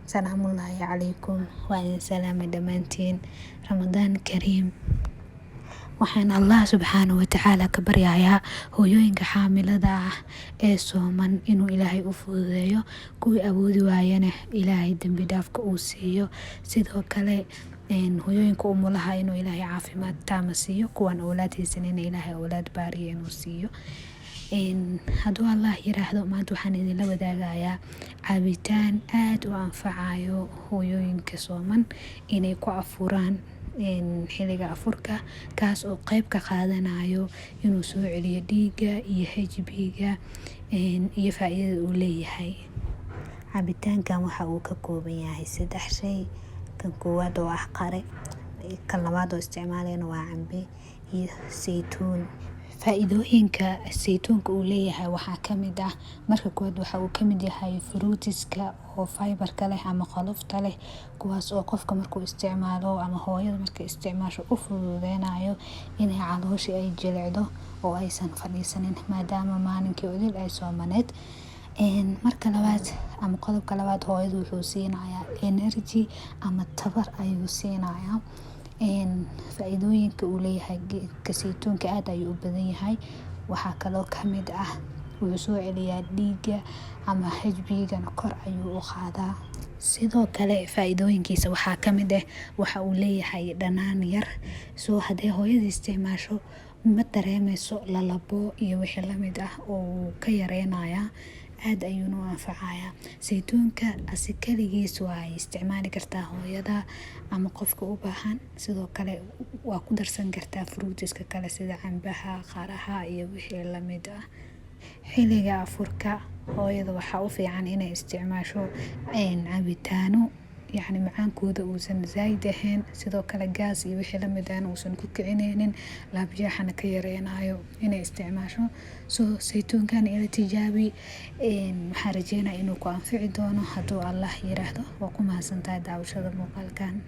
salaamullaahi calaykum. Waa idin salaamay dhammaantiin. Ramadaan kariim. Waxaan Allah subxaanahu wa tacaala ka baryayaa hooyooyinka xaamilada ah ee sooman inuu Ilaahay u fududeeyo, kuwii awoodi waayana Ilaahay dambi dhaafka uu siiyo. Sidoo kale hooyooyinka umulaha inuu Ilaahay caafimaad taama siiyo, kuwan awlaad haysanina Ilaahay awlaad baariya inuu siiyo. Hadduu Allah yiraahdo maanta waxaan idinla wadaagayaa cabitaan aad u anfacayo hooyooyinka sooman inay ku afuraan xiliga afurka, kaas oo qayb ka qaadanayo inuu soo celiyo dhiiga iyo HB-ga iyo faa'iidada uu leeyahay. Cabitaankan waxa uu ka kooban yahay 3 shay. Kan koowaad oo ah qare, kan labaad oo isticmaalayna waa cambe iyo saytuun. Faa'iidooyinka saytuunka uu leeyahay waxaa ka mid ah, marka koowaad waxa uu ka mid yahay fruitiska oo fiber-ka leh ama qolofta leh, kuwaas oo qofka markuu isticmaalo ama hooyada markay isticmaasho u fududeynayo inay caloosha ay jilicdo oo aysan fadhiisanin maadaama maalinkii udil ay soomaneed. Marka labaad ama qodobka labaad, hooyadu wuxuu siinayaa energy ama tabar ayuu siinayaa. Faa'iidooyinka uu leeyahay geedka saytuunka aad ayuu u badan yahay. Waxaa kaloo ka mid ah wuxuu soo celiyaa dhiiga ama HB-gana kor ayuu u qaadaa. Sidoo kale faa'iidooyinkiisa waxaa ka mid ah waxa uu leeyahay dhanaan yar, soo haddii hooyada isticmaasho ma dareemayso lalabo iyo wixii la mid ah oo ka yareynayaa, aad ayuuna u anfacayaa. Saytuunka asi kaligiis waa isticmaali kartaa hooyada ama qofka u baahan. Sidoo kale waa ku darsan kartaa fruitiska kale sida cambaha, qaraha iyo wixii la mid ah. Xiliga afurka hooyada waxaa u fiican inay isticmaasho cabitaano yacni macaankooda uusan zaid ahayn, sidoo kale gaas iyo wixii la mid ah uusan ku kicineynin, laabjeexana ka yareynayo inay isticmaasho. Saytuunkan ila tijaabi, waxaan rajeynayaa inuu ku anfici doono hadduu Allah yiraahdo. Waa ku mahadsantahay daawashada muuqaalkan.